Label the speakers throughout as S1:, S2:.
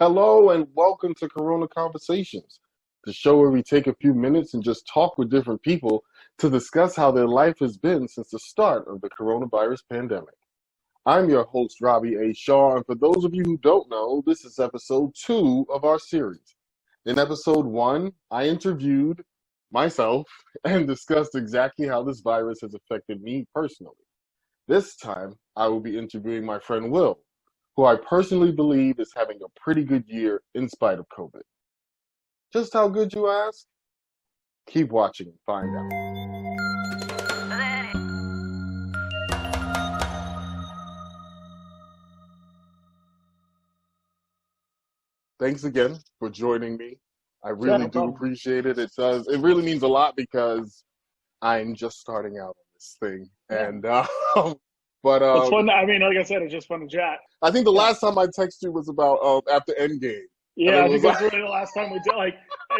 S1: Hello and welcome to Corona Conversations, the show where we take a few minutes and just talk with different people to discuss how their life has been since the start of the coronavirus pandemic. I'm your host, Robby A. Shaw, and for those of you who don't know, this is episode 2 of our series. In episode 1, I interviewed myself and discussed exactly how this virus has affected me personally. This time, I will be interviewing my friend Will, who I personally believe is having a pretty good year in spite of COVID. Just how good, you ask? Keep watching and find out. Thanks again for joining me. I
S2: Yeah,
S1: really
S2: no
S1: do
S2: problem.
S1: appreciate it. It does. It really means a lot because I'm just starting out on this thing.
S2: Yeah.
S1: And, but
S2: It's fun. I mean, like I said, it's just fun to chat.
S1: I think the
S2: Yeah.
S1: last time I texted you was about after Endgame.
S2: Yeah,
S1: it
S2: I think
S1: was
S2: that's really the last time we did. Like,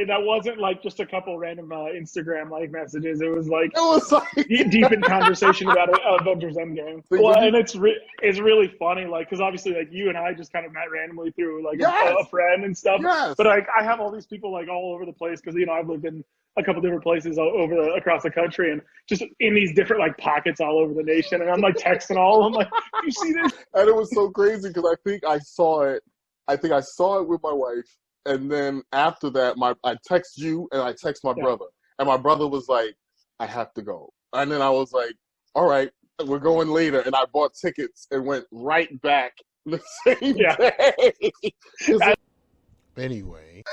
S2: that wasn't like just a couple random Instagram like messages. It was like
S1: It was like
S2: deep in conversation about Avengers Endgame.
S1: Like,
S2: Well,
S1: when you-
S2: and it's really funny, like, because obviously, like, you and I just kind of met randomly through like
S1: Yes.
S2: a friend and stuff.
S1: Yes.
S2: But like, I have all these people like all over the place because I've lived in a couple different places across the country and just in these different like pockets all over the nation. And I'm like texting all of them like, you see this?
S1: And it was so crazy because I think I saw it. I think I saw it with my wife, and then after that, I text you and I text my brother, and my brother was like, "I have to go," and then I was like, "All right, we're going later," and I bought tickets and went right back the same day. Anyway,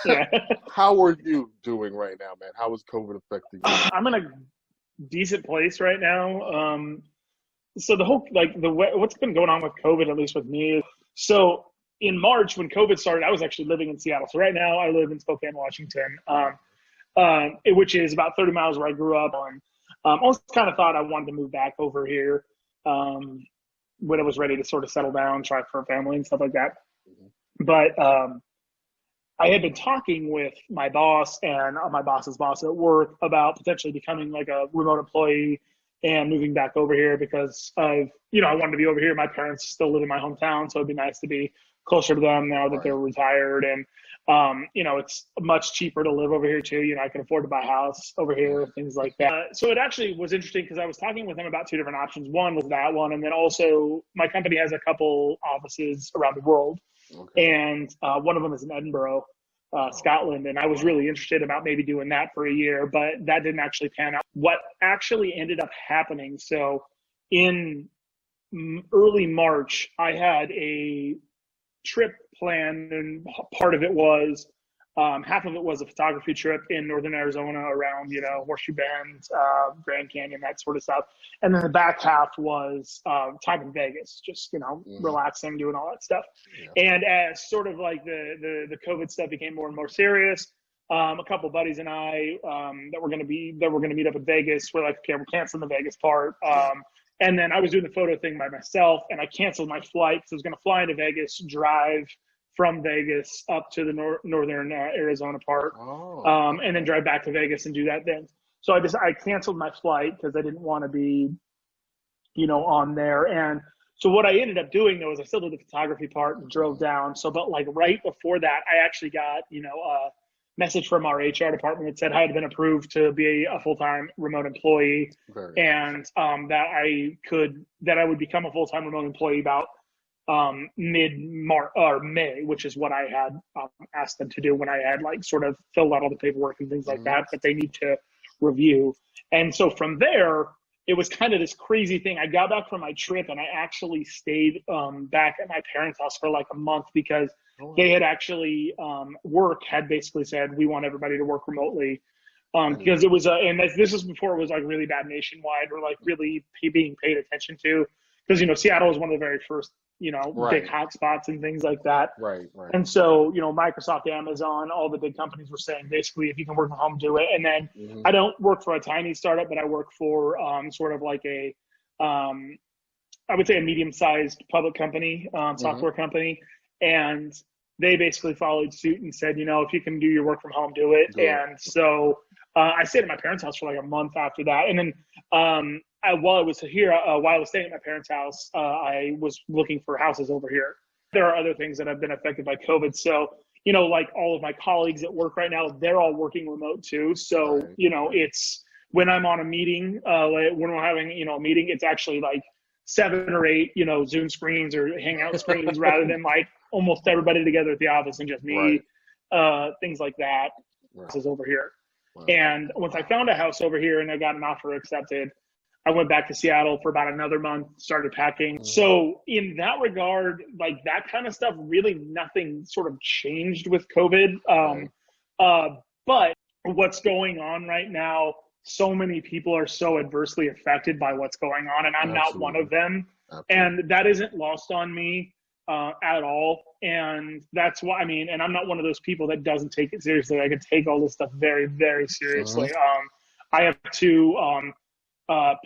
S1: how are you doing right now, man? How is COVID affecting you?
S2: I'm in a decent place right now. So the whole what's been going on with COVID, at least with me. So in March when COVID started, I was actually living in Seattle. So right now I live in Spokane, Washington, which is about 30 miles where I grew up. And always kind of thought I wanted to move back over here when I was ready to sort of settle down, try for a family and stuff like that. But I had been talking with my boss and my boss's boss at work about potentially becoming like a remote employee and moving back over here because I wanted to be over here. My parents still live in my hometown, so it'd be nice to be closer to them now that they're retired. And, it's much cheaper to live over here too. I can afford to buy a house over here, things like that. So it actually was interesting because I was talking with them about two different options. One was that one. And then also my company has a couple offices around the world. Okay. And one of them is in Edinburgh, Scotland. And I was really interested about maybe doing that for a year, but that didn't actually pan out. What actually ended up happening, so in early March, I had a trip planned, and part of it was, half of it was a photography trip in northern Arizona around, Horseshoe Bend, Grand Canyon, that sort of stuff. And then the back half was time in Vegas, just, relaxing, doing all that stuff. Yeah. And as sort of like the COVID stuff became more and more serious, a couple of buddies and I that were going to meet up in Vegas, we're like, okay, we're canceling the Vegas part. And then I was doing the photo thing by myself, and I canceled my flight because I was going to fly into Vegas, drive from Vegas up to the northern Arizona part, and then drive back to Vegas and do that then. So I canceled my flight because I didn't want to be, on there. And so what I ended up doing though is I still did the photography part and drove down. So, but like right before that, I actually got, a message from our HR department that said I had been approved to be a full-time remote employee, and that I would become a full-time remote employee about mid-March or May, which is what I had asked them to do when I had like sort of filled out all the paperwork and things like that they need to review. And so from there, it was kind of this crazy thing. I got back from my trip and I actually stayed back at my parents' house for like a month because they had actually, work had basically said, we want everybody to work remotely. Because it was, and this is before it was like really bad nationwide or like really being paid attention to. Because, Seattle was one of the very first, big hotspots and things like that. Right. And so, Microsoft, Amazon, all the big companies were saying basically, if you can work from home, do it. And then I don't work for a tiny startup, but I work for sort of like I would say a medium-sized public company, software company. And they basically followed suit and said, if you can do your work from home, do it. And so I stayed at my parents' house for like a month after that. And then while I was here, while I was staying at my parents' house, I was looking for houses over here. There are other things that have been affected by COVID. So, you know, like all of my colleagues at work right now, they're all working remote too. So,
S1: Right.
S2: you know, it's when I'm on a meeting, like when we're having, you know, a meeting, it's actually like 7 or 8, you know, Zoom screens or Hangout screens rather than like almost everybody together at the office and just
S1: Right.
S2: me, things like that.
S1: Right.
S2: This is over here.
S1: Wow.
S2: And once I found a house over here and I got an offer accepted, I went back to Seattle for about another month, started packing. So in that regard, like that kind of stuff, really nothing sort of changed with COVID. But what's going on right now, so many people are so adversely affected by what's going on, and I'm not one of them.
S1: Absolutely.
S2: And that isn't lost on me at all. And that's why, I mean, and I'm not one of those people that doesn't take it seriously. I can take all this stuff very, very seriously. I have two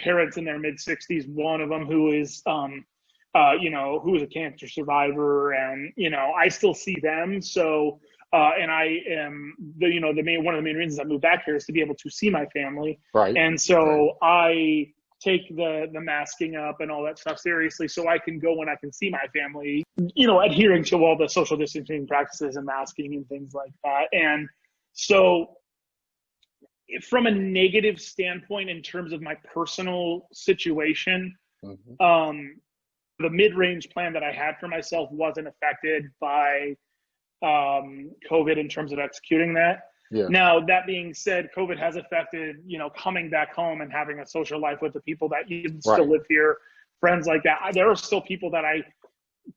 S2: parents in their mid 60s, one of them who is, you know, who is a cancer survivor, and, you know, I still see them. So, and I am you know, one of the main reasons I moved back here is to be able to see my family.
S1: Right.
S2: And so I take the masking up and all that stuff seriously, so I can go when I can see my family, you know, adhering to all the social distancing practices and masking and things like that. And so from a negative standpoint, in terms of my personal situation, the mid-range plan that I had for myself wasn't affected by COVID in terms of executing that.
S1: Yeah.
S2: Now, that being said, COVID has affected, you know, coming back home and having a social life with the people that you still live here, friends like that. There are still people that I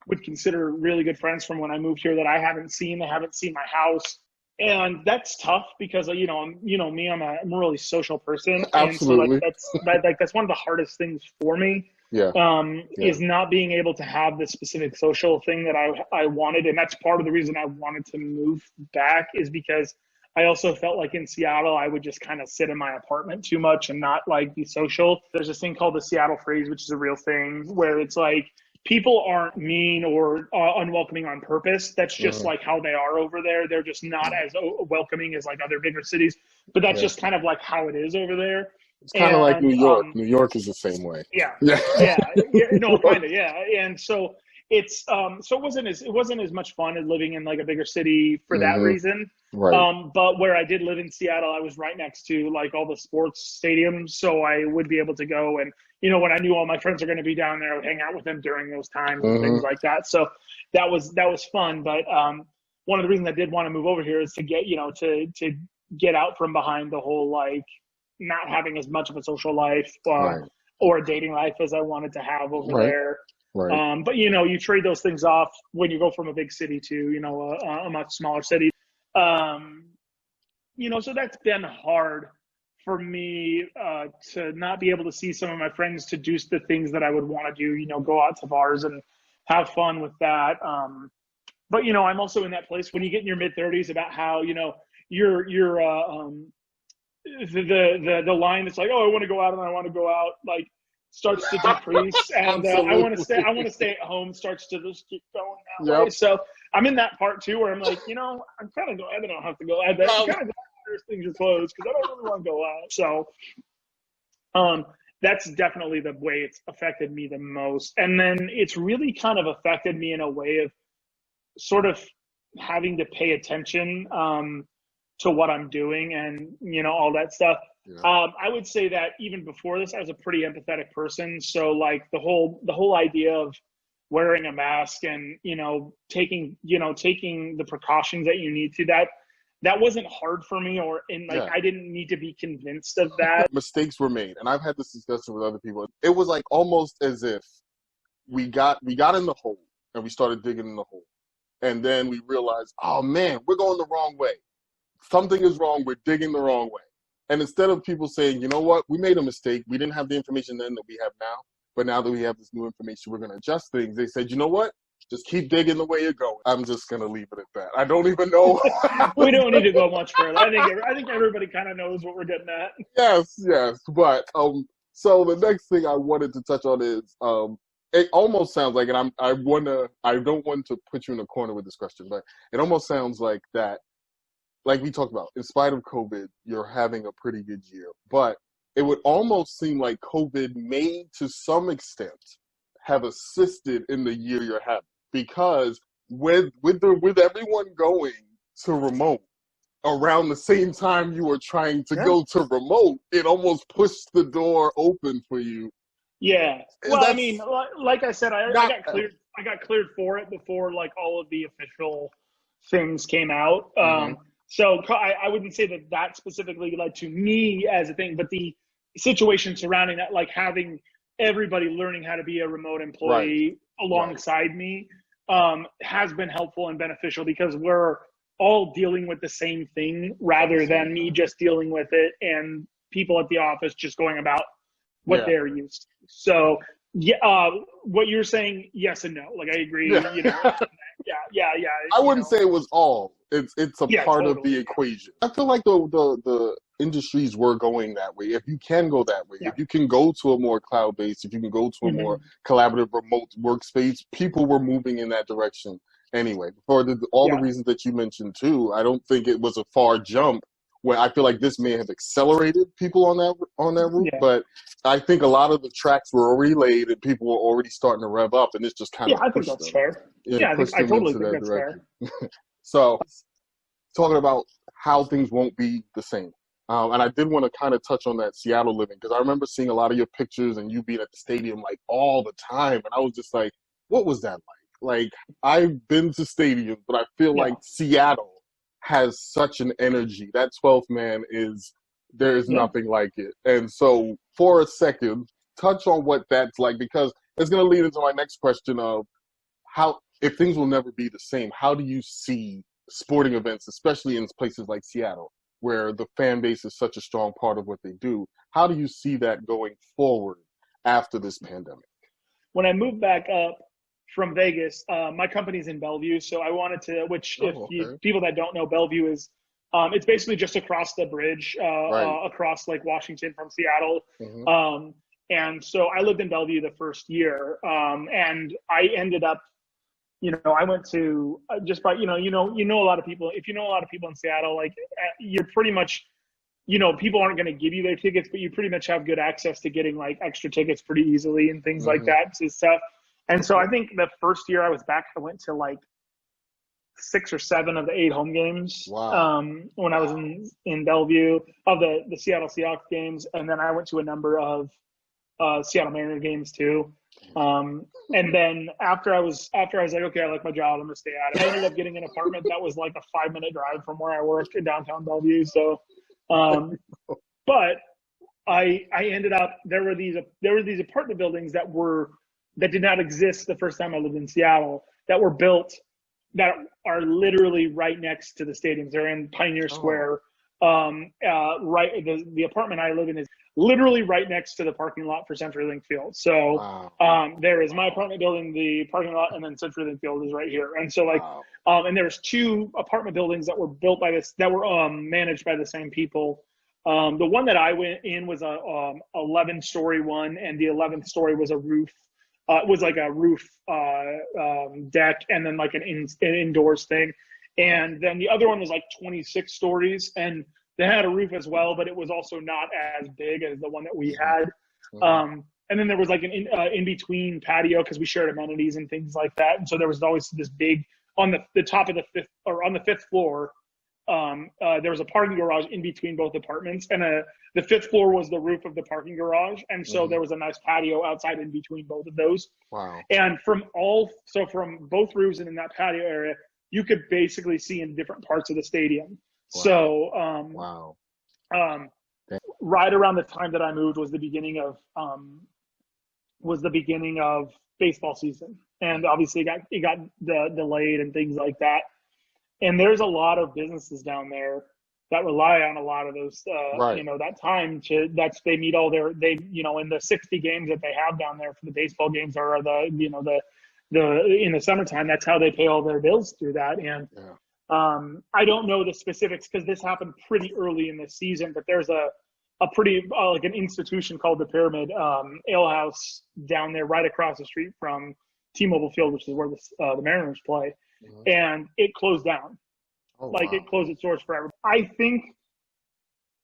S2: would consider really good friends from when I moved here that I haven't seen. They haven't seen my house. And that's tough because, you know, me, I'm a really social person.
S1: Absolutely.
S2: And so that's one of the hardest things for me. Is not being able to have the specific social thing that I wanted. And that's part of the reason I wanted to move back, is because I also felt like in Seattle, I would just kind of sit in my apartment too much and not like be social. There's this thing called the Seattle freeze, which is a real thing, where it's like people aren't mean or unwelcoming on purpose. That's just like how they are over there. They're just not as welcoming as like other bigger cities, but that's just kind of like how it is over there.
S1: It's kind of like New York. New York is the same way.
S2: No, kind of, And so it's so it wasn't as much fun as living in like a bigger city for that reason.
S1: Right.
S2: But where I did live in Seattle, I was right next to like all the sports stadiums, so I would be able to go, and you know, when I knew all my friends are going to be down there, I would hang out with them during those times and things like that. So that was fun. But one of the reasons I did want to move over here is to get, you know, to get out from behind the whole like not having as much of a social life or a dating life as I wanted to have over there.
S1: Right.
S2: But you know, you trade those things off when you go from a big city to, you know, a much smaller city. You know, so that's been hard for me to not be able to see some of my friends, to do the things that I would want to do, you know, go out to bars and have fun with that. But you know, I'm also in that place when you get in your mid 30s about how, you know, you're the line that's like, oh, I want to go out and I want to go out, like starts to decrease, and I want to stay at home starts to just keep going that way. So I'm in that part too, where I'm like, you know, I'm kind of glad I don't have to go out. I'm kind of glad things are closed because I don't really want to go out. So that's definitely the way it's affected me the most. And then it's really kind of affected me in a way of sort of having to pay attention to what I'm doing and, you know, all that stuff. I would say that even before this, I was a pretty empathetic person. So like the whole idea of wearing a mask and, you know, taking the precautions that you need to, that wasn't hard for me, or I didn't need to be convinced of that.
S1: Mistakes were made. And I've had this discussion with other people. It was like almost as if we got in the hole and we started digging in the hole. And then we realized, oh man, we're going the wrong way. Something is wrong. We're digging the wrong way. And instead of people saying, you know what, we made a mistake. We didn't have the information then that we have now. But now that we have this new information, we're going to adjust things. They said, you know what? Just keep digging the way you're going. I'm just going to leave it at that. I don't even know.
S2: We don't need to go much further. I think everybody kind of knows what we're getting at.
S1: Yes. But so the next thing I wanted to touch on is it almost sounds like, and I don't want to put you in a corner with this question, but it almost sounds like that, like we talked about, in spite of COVID, you're having a pretty good year. But it would almost seem like COVID may, to some extent, have assisted in the year you're having. because with everyone going to remote around the same time you were trying to
S2: Yeah.
S1: go to remote, it almost pushed the door open for you.
S2: Yeah. Well, I
S1: That's
S2: mean, like I said, I
S1: not
S2: got cleared. I got cleared for it before like all of the official things came out.
S1: mhm.
S2: So I wouldn't say that that specifically led to me as a thing, but the situation surrounding that, like having everybody learning how to be a remote
S1: Right,
S2: employee
S1: right.
S2: alongside me, has been helpful and beneficial because we're all dealing with the same thing
S1: At the
S2: rather
S1: same
S2: than me
S1: time.
S2: just dealing with it and people at the office just going about what
S1: Yeah.
S2: they're used to. So yeah, what you're saying, yes and no. Like I agree.
S1: Yeah.
S2: You know, yeah.
S1: I
S2: You
S1: wouldn't
S2: know,
S1: say it was all. It's a
S2: yeah,
S1: part of
S2: totally.
S1: the equation. I feel like the industries were going that way. If you can go that way,
S2: Yeah.
S1: if you can go to a more cloud based, if you can go to a more
S2: Mm-hmm.
S1: collaborative remote workspace, people were moving in that direction anyway. For all the
S2: Yeah.
S1: reasons that you mentioned too, I don't think it was a far jump. Where I feel like this may have accelerated people on that route,
S2: Yeah.
S1: but I think a lot of the tracks were already laid and people were already starting to rev up, and this just kind
S2: Yeah.
S1: of
S2: I think
S1: pushed
S2: that's
S1: them.
S2: fair.
S1: It
S2: Yeah.
S1: pushed
S2: I
S1: them
S2: totally
S1: into
S2: think
S1: that
S2: that's
S1: direction.
S2: fair.
S1: So, talking about how things won't be the same. And I did want to kind of touch on that Seattle living because I remember seeing a lot of your pictures and you being at the stadium like all the time. And I was just like, what was that like? Like, I've been to stadiums, but I feel like
S2: Yeah.
S1: Seattle has such an energy. That 12th man there is
S2: Yeah.
S1: nothing like it. And so, for a second, touch on what that's like because it's going to lead into my next question of how if things will never be the same, how do you see sporting events, especially in places like Seattle, where the fan base is such a strong part of what they do? How do you see that going forward after this pandemic?
S2: When I moved back up from Vegas, my company's in Bellevue, so I wanted to. Which, if
S1: Oh,
S2: you
S1: okay.
S2: people that don't know, Bellevue is, it's basically just across the bridge,
S1: Right.
S2: across Lake Washington from Seattle.
S1: Mm-hmm.
S2: Um, and so I lived in Bellevue the first year, and I ended up, I went to just by, a lot of people. If you know a lot of people in Seattle, like you're pretty much, people aren't going to give you their tickets, but you pretty much have good access to getting like extra tickets pretty easily and things like
S1: Mm-hmm.
S2: that to stuff. And so I think the first year I was back, I went to like 6 or 7 of the 8 home games,
S1: Wow.
S2: when I was in Bellevue of the Seattle Seahawks games, and then I went to a number of Seattle Mariner games too. And then after I was like, okay, I like my job, I'm gonna stay at it. I ended up getting an apartment that was like a 5-minute drive from where I work in downtown Bellevue. So, but I ended up there were these apartment buildings that did not exist the first time I lived in Seattle that were built that are literally right next to the stadiums. They're in Pioneer
S1: Oh,
S2: Square. Right, the apartment I live in is literally right next to the parking lot for CenturyLink Field. So
S1: wow.
S2: there is my apartment building, the parking lot, and then CenturyLink Field is right here. And so like,
S1: Wow.
S2: and there's 2 apartment buildings that were built by that were managed by the same people. The one that I went in was a 11-story one, and the 11th story was a roof. It was like a roof deck, and then like an indoors thing. And then the other one was like 26 stories, and they had a roof as well, but it was also not as big as the one that we
S1: Mm-hmm.
S2: had.
S1: Mm-hmm.
S2: And then there was like an in between patio because we shared amenities and things like that. And so there was always this big on the top of the 5th or on the 5th floor. There was a parking garage in between both apartments, and the 5th floor was the roof of the parking garage, and so
S1: Mm-hmm.
S2: there was a nice patio outside in between both of those.
S1: Wow.
S2: And from both roofs and in that patio area, you could basically see in different parts of the stadium.
S1: Wow.
S2: So
S1: Wow.
S2: um, right around the time that I moved was the beginning of baseball season, and obviously it got delayed and things like that. And there's a lot of businesses down there that rely on a lot of those,
S1: Right.
S2: that time they meet all in the 60 games that they have down there for the baseball games or the in the summertime, that's how they pay all their bills through that. And
S1: Yeah.
S2: I don't know the specifics because this happened pretty early in the season, but there's a pretty like an institution called the Pyramid Ale House down there right across the street from T-Mobile Field, which is where the Mariners play.
S1: Mm-hmm.
S2: And it closed down.
S1: Oh,
S2: Like
S1: wow.
S2: it closed its doors forever. I think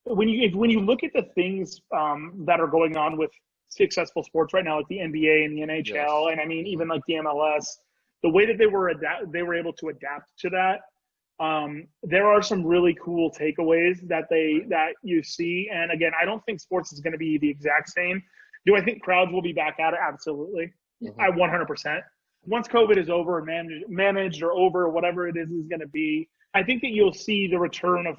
S2: when you look at the things that are going on with successful sports right now, like the NBA and the
S1: Yes.
S2: NHL, and I mean
S1: Mm-hmm.
S2: even like the MLS, the way that they were able to adapt to that. There are some really cool takeaways that you see. And again, I don't think sports is going to be the exact same. Do I think crowds will be back at it? Absolutely. I 100%. Once COVID is over and managed or over, whatever it is going to be, I think that you'll see the return of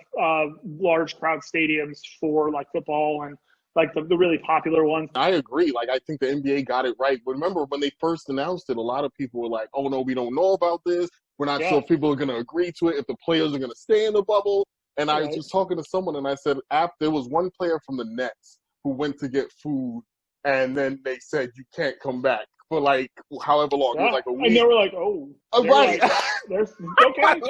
S2: large crowd stadiums for like football and like the really popular ones.
S1: I agree. Like, I think the NBA got it right. But remember, when they first announced it, a lot of people were like, oh, no, we don't know about this. We're not sure if people are going to agree to it, if the players are going to stay in the bubble. And I was just talking to someone, and I said, there was one player from the Nets who went to get food, and then they said, you can't come back for like however long. It was like a week.
S2: And they were like, oh.
S1: Right.
S2: Like, they're okay.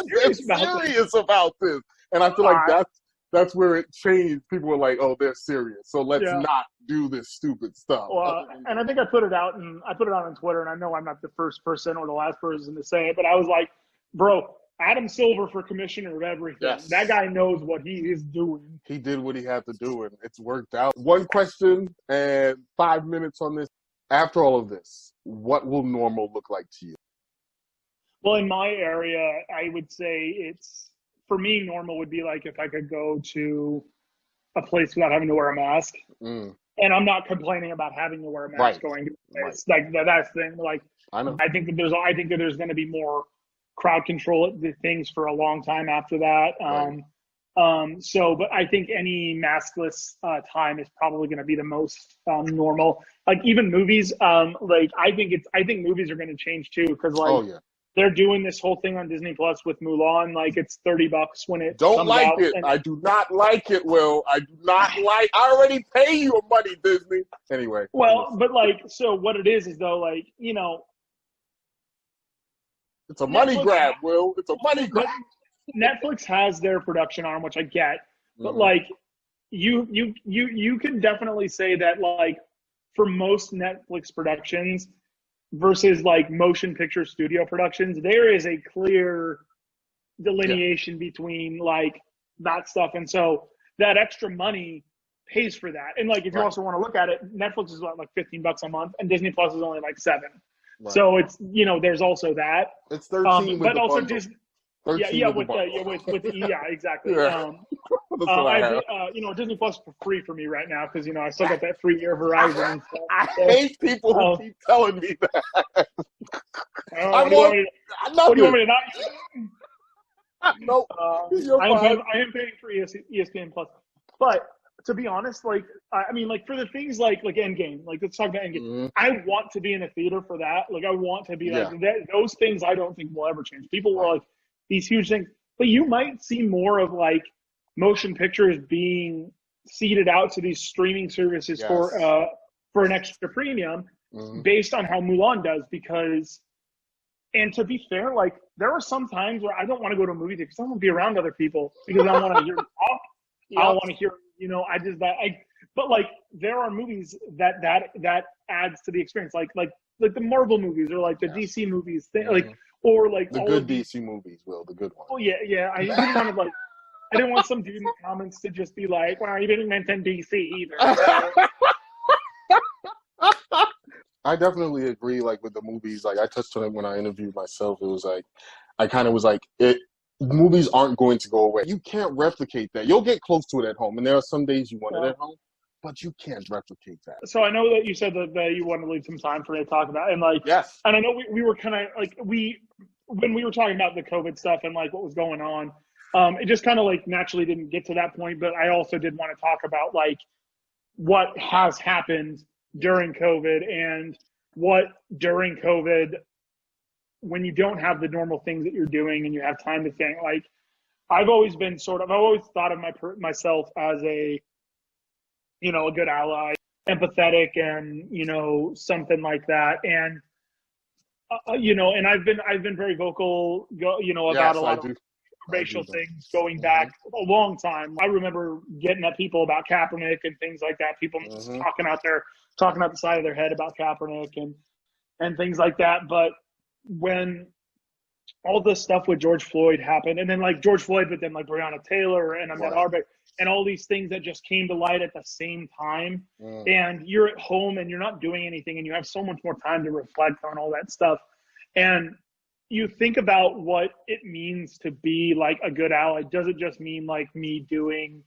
S1: They're serious about this. And I feel like that's where it changed. People were like, oh, they're serious. So let's not do this stupid stuff.
S2: Well, and I think I put it out on Twitter, and I know I'm not the first person or the last person to say it, but I was like, bro, Adam Silver for commissioner of everything. Yes. That guy knows what he is doing.
S1: He did what he had to do, and it's worked out. One question and 5 minutes on this. After all of this, what will normal look like to you?
S2: Well, in my area, I would say for me, normal would be like if I could go to a place without having to wear a mask. And I'm not complaining about having to wear a mask going to a place. Like that's the thing. Like I think that there's going to be more crowd control things for a long time after that. But I think any maskless time is probably going to be the most normal. Like even movies, like I think movies are going to change too, because like they're doing this whole thing on Disney Plus with Mulan. Like it's $30 when it comes out.
S1: I do not like it, Will. I do not like. I already pay you money, Disney. Anyway.
S2: Well, but like, so what it is though, like, you know,
S1: it's a money grab, Will. It's a money grab.
S2: Netflix has their production arm, which I get, but like you can definitely say that like for most Netflix productions versus like motion picture studio productions, there is a clear delineation between like that stuff, and so that extra money pays for that. And like if you also want to look at it, Netflix is like $15 a month, and Disney Plus is only like $7. So it's, you know, there's also that.
S1: It's 13,
S2: but also
S1: bundle.
S2: Disney. Exactly. You know, Disney Plus for free for me right now because, you know, I still got that 3-year Verizon and stuff.
S1: I hate people who keep telling me that.
S2: What do you want me to not?
S1: Nope.
S2: I am paying for ESPN Plus, but to be honest, like I mean, like for the things like Endgame, like let's talk about Endgame. I want to be in a theater for that. Like I want to be like that. Those things I don't think will ever change. People were like these huge things, but you might see more of like motion pictures being seeded out to these streaming services for an extra premium based on how Mulan does. Because, and to be fair, like there are some times where I don't want to go to a movie theater because I want to be around other people because I want to hear talk. I want to hear, you know, but like there are movies that adds to the experience, like the Marvel movies or like the DC movies, like or like
S1: the good DC movies, Will, the good ones.
S2: Oh yeah. I didn't want some dude in the comments to just be like, "Well, you didn't mention DC either."
S1: I definitely agree. Like with the movies, like I touched on it when I interviewed myself. It was like I kind of was like movies aren't going to go away. You can't replicate that. You'll get close to it at home, and there are some days you want it at home, but you can't replicate that.
S2: So I know that you said that you want to leave some time for me to talk about, and like, and I know we were kind of like when we were talking about the COVID stuff and like what was going on, it just kind of like naturally didn't get to that point. But I also did want to talk about like what has happened during COVID and what during COVID, when you don't have the normal things that you're doing and you have time to think. Like I've always thought of myself as a, you know, a good ally, empathetic, and, you know, something like that. And, you know, and I've been very vocal, you know, about a lot of racial things going back a long time. I remember getting at people about Kaepernick and things like that. People talking out the side of their head about Kaepernick and things like that. But when all this stuff with George Floyd happened, and then like George Floyd, but then like Breonna Taylor and Ahmaud Arbery, and all these things that just came to light at the same time, and you're at home and you're not doing anything and you have so much more time to reflect on all that stuff. And you think about what it means to be like a good ally. Does it just mean like me doing,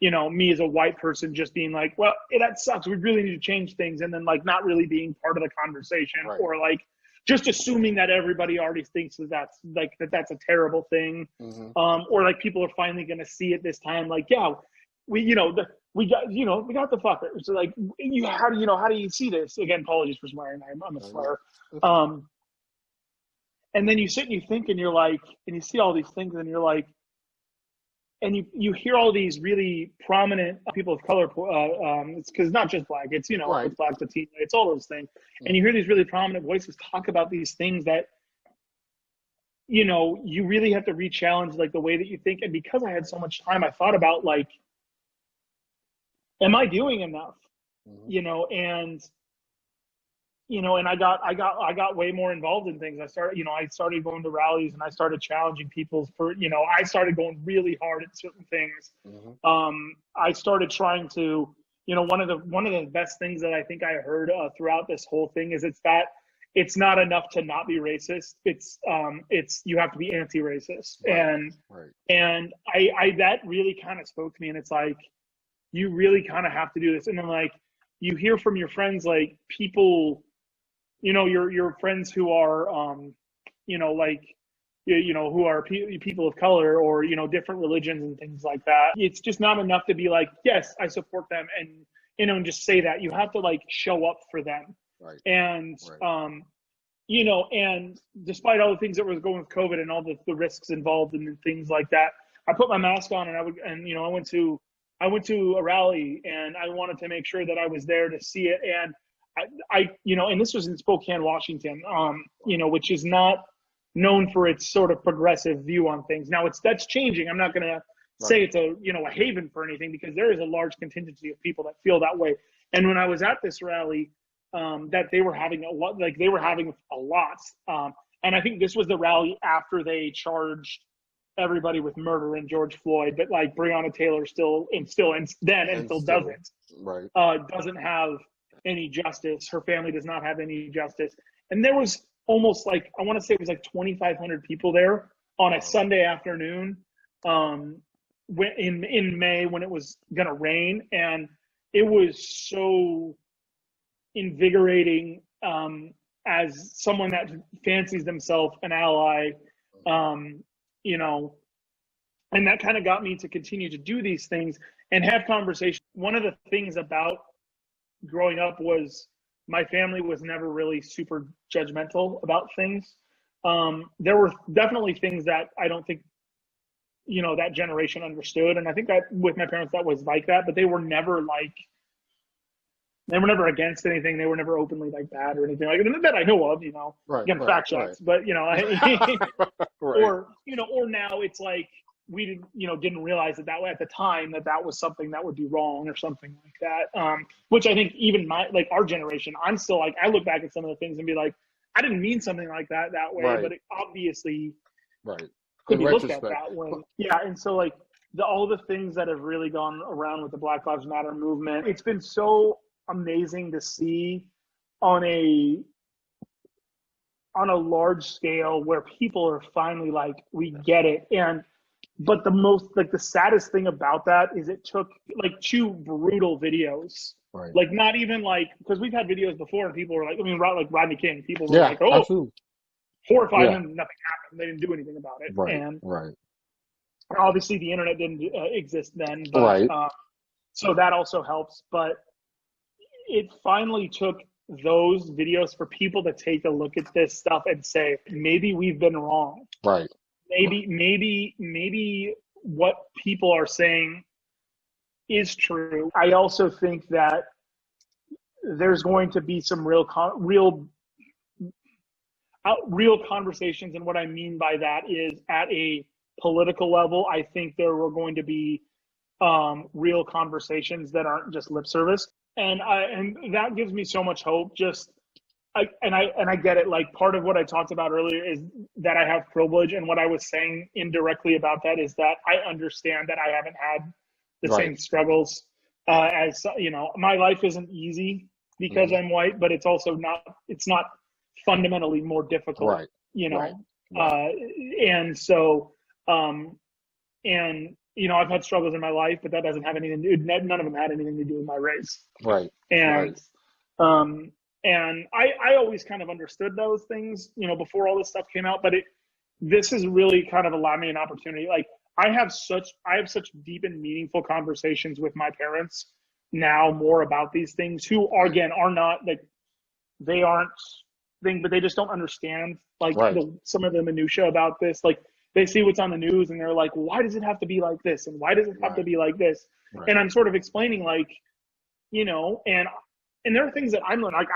S2: me as a white person just being like, well, that sucks, we really need to change things, and then like not really being part of the conversation,
S1: Right.
S2: or like just assuming that everybody already thinks that's that's a terrible thing.
S1: Mm-hmm.
S2: Or like people are finally going to see it this time, like, yeah, we we got the fucker. So like, how do you see this? Again, apologies for swearing, I'm a swearer. And then you sit and you think, and you're like, and you see all these things, and you're like, and you hear all these really prominent people of color. It's because not just black. It's
S1: Right.
S2: it's black, Latino, it's all those things. And you hear these really prominent voices talk about these things that you really have to re-challenge like the way that you think. And because I had so much time, I thought about like, am I doing enough? And and I got way more involved in things. I started going to rallies, and I started challenging people for, I started going really hard at certain things. I started trying to, one of the best things that I think I heard throughout this whole thing is it's not enough to not be racist. It's you have to be anti-racist.
S1: Right.
S2: And I that really kind of spoke to me, and it's like, you really kind of have to do this. And then like, you hear from your friends, like people, your friends who are, who are people of color, or, different religions and things like that. It's just not enough to be like, yes, I support them. And, and just say that. You have to like show up for them.
S1: Right.
S2: And,
S1: right.
S2: And despite all the things that was going with COVID and all the risks involved and things like that, I put my mask on, and I went to a rally, and I wanted to make sure that I was there to see it. And I and this was in Spokane, Washington, which is not known for its sort of progressive view on things. Now that's changing. I'm not going to say it's a haven for anything, because there is a large contingency of people that feel that way. And when I was at this rally, that they were having a lot, and I think this was the rally after they charged everybody with murder in George Floyd, but like Breonna Taylor still doesn't have any justice. Her family does not have any justice. And there was almost like, I want to say it was like 2,500 people there on a Sunday afternoon, in May, when it was gonna rain, and it was so invigorating, as someone that fancies themselves an ally. And that kind of got me to continue to do these things and have conversations. One of the things about growing up was my family was never really super judgmental about things. There were definitely things that I don't think, that generation understood. And I think that with my parents, that was like that, but they were never against anything. They were never openly like bad or anything like that I know of, again, fact checks, but or now it's like, we didn't realize it that way at the time, that was something that would be wrong or something like that. Which I think even our generation, I'm still like, I look back at some of the things and be like, I didn't mean something like that way, but it obviously could be looked at that way. Yeah. And so like all the things that have really gone around with the Black Lives Matter movement, it's been so amazing to see on a large scale where people are finally like, we get it. But the saddest thing about that is it took like 2 brutal videos.
S1: Right.
S2: Like not even like, because we've had videos before and people were like, like Rodney King, people were like, oh,
S1: absolutely.
S2: 4 or 5 of them, nothing happened. They didn't do anything about it. And obviously the internet didn't exist then, but so that also helps. But it finally took those videos for people to take a look at this stuff and say, maybe we've been wrong.
S1: Right.
S2: Maybe what people are saying is true. I also think that there's going to be some real conversations, and what I mean by that is at a political level, I think there are going to be real conversations that aren't just lip service, and that gives me so much hope. I get it. Like part of what I talked about earlier is that I have privilege, and what I was saying indirectly about that is that I understand that I haven't had the same struggles as my life isn't easy because I'm white, but it's also not fundamentally more difficult,
S1: Right.
S2: you
S1: Right.
S2: know.
S1: Right.
S2: And so, and I've had struggles in my life, but that doesn't have anything to do, none of them had anything to do with my race.
S1: Right. Right.
S2: And I always kind of understood those things, before all this stuff came out, but this has really kind of allowed me an opportunity. Like I have such deep and meaningful conversations with my parents now more about these things, who are, again, are not like, they aren't thing, but they just don't understand like
S1: Right.
S2: some of the minutia about this. Like they see what's on the news and they're like, why does it have to be like this? And why does it have to be like this?
S1: Right.
S2: And I'm sort of explaining like, and there are things that I'm learning. Like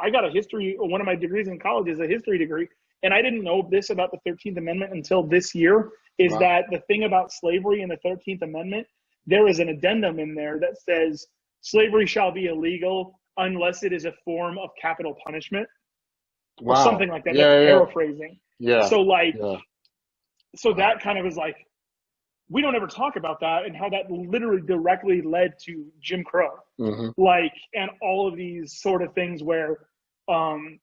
S2: I got a history, one of my degrees in college is a history degree. And I didn't know this about the 13th Amendment until this year, is
S1: Wow.
S2: that the thing about slavery in the 13th Amendment, there is an addendum in there that says slavery shall be illegal unless it is a form of capital punishment or
S1: Wow.
S2: something like that.
S1: Yeah.
S2: That's
S1: Yeah.
S2: paraphrasing.
S1: Yeah.
S2: So like,
S1: Yeah.
S2: so that kind of is like, we don't ever talk about that and how that literally directly led to Jim Crow.
S1: Mm-hmm.
S2: Like, and all of these sort of things where, black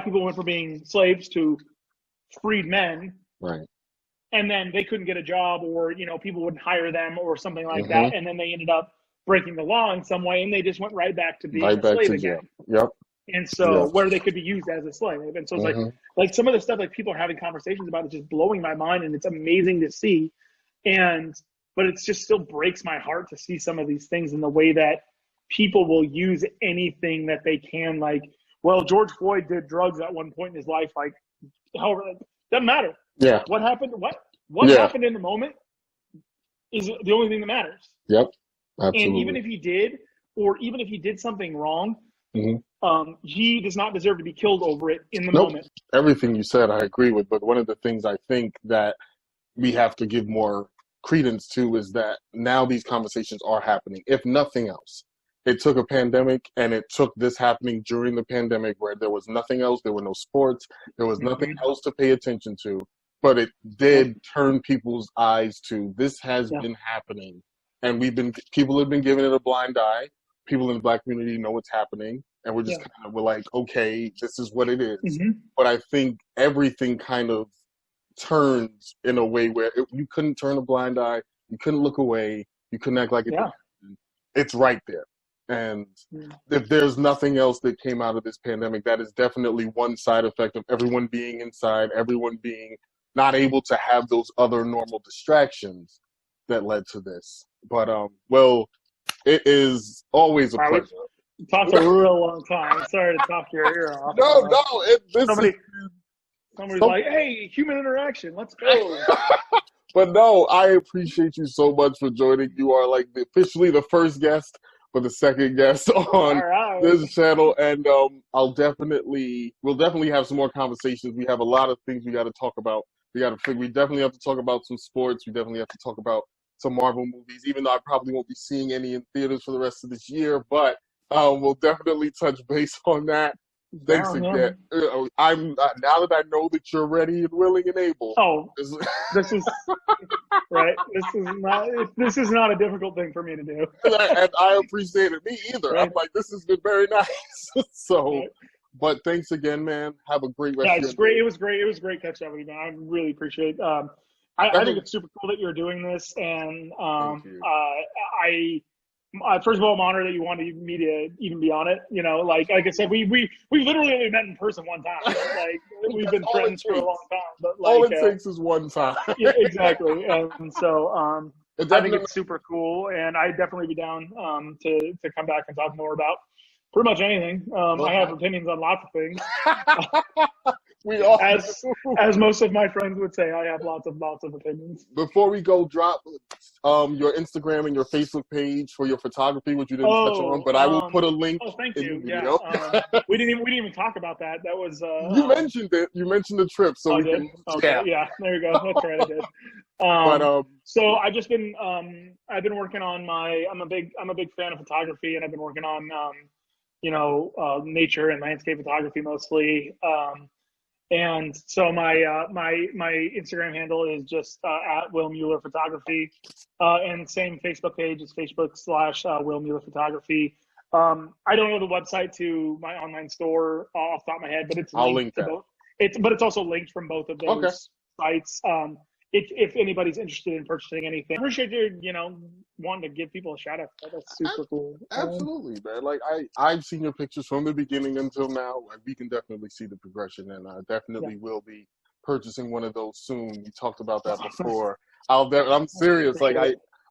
S2: people went from being slaves to freed men,
S1: Right.
S2: and then they couldn't get a job, or people wouldn't hire them or something like
S1: Mm-hmm.
S2: that, and then they ended up breaking the law in some way, and they just went right back to being
S1: Right
S2: a
S1: back
S2: slave
S1: to
S2: again.
S1: jail. Yep.
S2: And so,
S1: Yep.
S2: where they could be used as a slave, and so it's
S1: Mm-hmm.
S2: like some of the stuff like people are having conversations about is just blowing my mind, and it's amazing to see, but it just still breaks my heart to see some of these things in the way that people will use anything that they can. Like, well, George Floyd did drugs at one point in his life. Like, however, doesn't matter.
S1: Yeah.
S2: What happened? What happened in the moment is the only thing that matters.
S1: Yep. Absolutely.
S2: And even if he did, or even if he did something wrong,
S1: mm-hmm.
S2: He does not deserve to be killed over it in the
S1: Nope.
S2: moment.
S1: Everything you said, I agree with. But one of the things I think that we have to give more credence to is that now these conversations are happening. If nothing else, it took a pandemic, and it took this happening during the pandemic where there was nothing else. There were no sports. There was nothing else to pay attention to. But it did turn people's eyes to this has been happening. And people have been giving it a blind eye. People in the Black community know what's happening. And we're just we're like, okay, this is what it is.
S2: Mm-hmm.
S1: But I think everything kind of turns in a way where you couldn't turn a blind eye. You couldn't look away. You couldn't act like it didn't happen. It's right there. And if there's nothing else that came out of this pandemic, that is definitely one side effect of everyone being inside, everyone being not able to have those other normal distractions that led to this. But, well, it is always a pleasure.
S2: Talked a real long time. I'm sorry to talk your ear off. Somebody's like, hey, human interaction, let's go.
S1: But no, I appreciate you so much for joining. You are like officially the first guest, but the second guest on this channel. And we'll definitely have some more conversations. We have a lot of things we got to talk about. We definitely have to talk about some sports. We definitely have to talk about some Marvel movies, even though I probably won't be seeing any in theaters for the rest of this year. But we'll definitely touch base on that. Thanks again. I'm now that I know that you're ready and willing and able.
S2: Oh, this is right. This is not a difficult thing for me to do.
S1: And I appreciate it. Me either. Right. I'm like, this has been very nice. So, but thanks again, man. Have a great rest.
S2: Yeah, it's great. It was great. It was great catching up with you, man. I really appreciate it. I think it's super cool that you're doing this, and first of all, I'm honored that you wanted me to even be on it. Like I said, we literally only met in person one time. Like we've been friends for a long time, but like
S1: all it takes is one time.
S2: Yeah, exactly. And so I think it's super cool, and I'd definitely be down to come back and talk more about pretty much anything. I have opinions on lots of things.
S1: We all,
S2: as most of my friends would say, I have lots of opinions.
S1: Before we go, drop your Instagram and your Facebook page for your photography, which you didn't touch on, but I will put a link.
S2: Oh, thank you. Yeah, we didn't even talk about that. That was
S1: you mentioned it. You mentioned the trip, so
S2: yeah, there you go. That's right, I did. So I've just been I've been working on I'm a big fan of photography, and I've been working on nature and landscape photography mostly. And so my Instagram handle is just at Will Mueller Photography, and same Facebook page is Facebook/Will Mueller Photography. I don't know the website to my online store off the top of my head, but it's
S1: I'll
S2: linked
S1: link
S2: to
S1: that.
S2: both. It's also linked from both of
S1: Okay.
S2: those sites. If anybody's interested in purchasing anything, I appreciate you, wanting to give people a shout out. That's super cool.
S1: Absolutely, man. Like I've seen your pictures from the beginning until now. Like, we can definitely see the progression, and I definitely will be purchasing one of those soon. We talked about that before. I'm serious. Like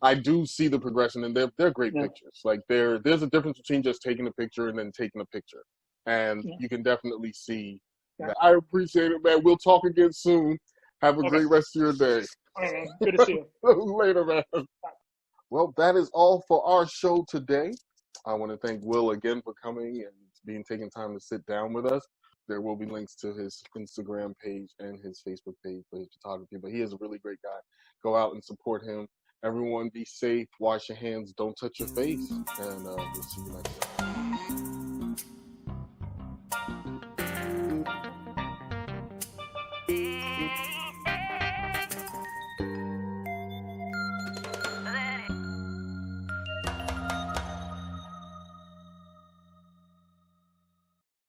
S1: I do see the progression, and they're great pictures. Like there's a difference between just taking a picture and then taking a picture, and you can definitely see that. I appreciate it, man. We'll talk again soon. Have a great rest of your day.
S2: All right, man. Good to see you.
S1: Later, man. Well, that is all for our show today. I want to thank Will again for coming and taking time to sit down with us. There will be links to his Instagram page and his Facebook page for his photography, but he is a really great guy. Go out and support him. Everyone be safe, wash your hands, don't touch your face, and we'll see you next time.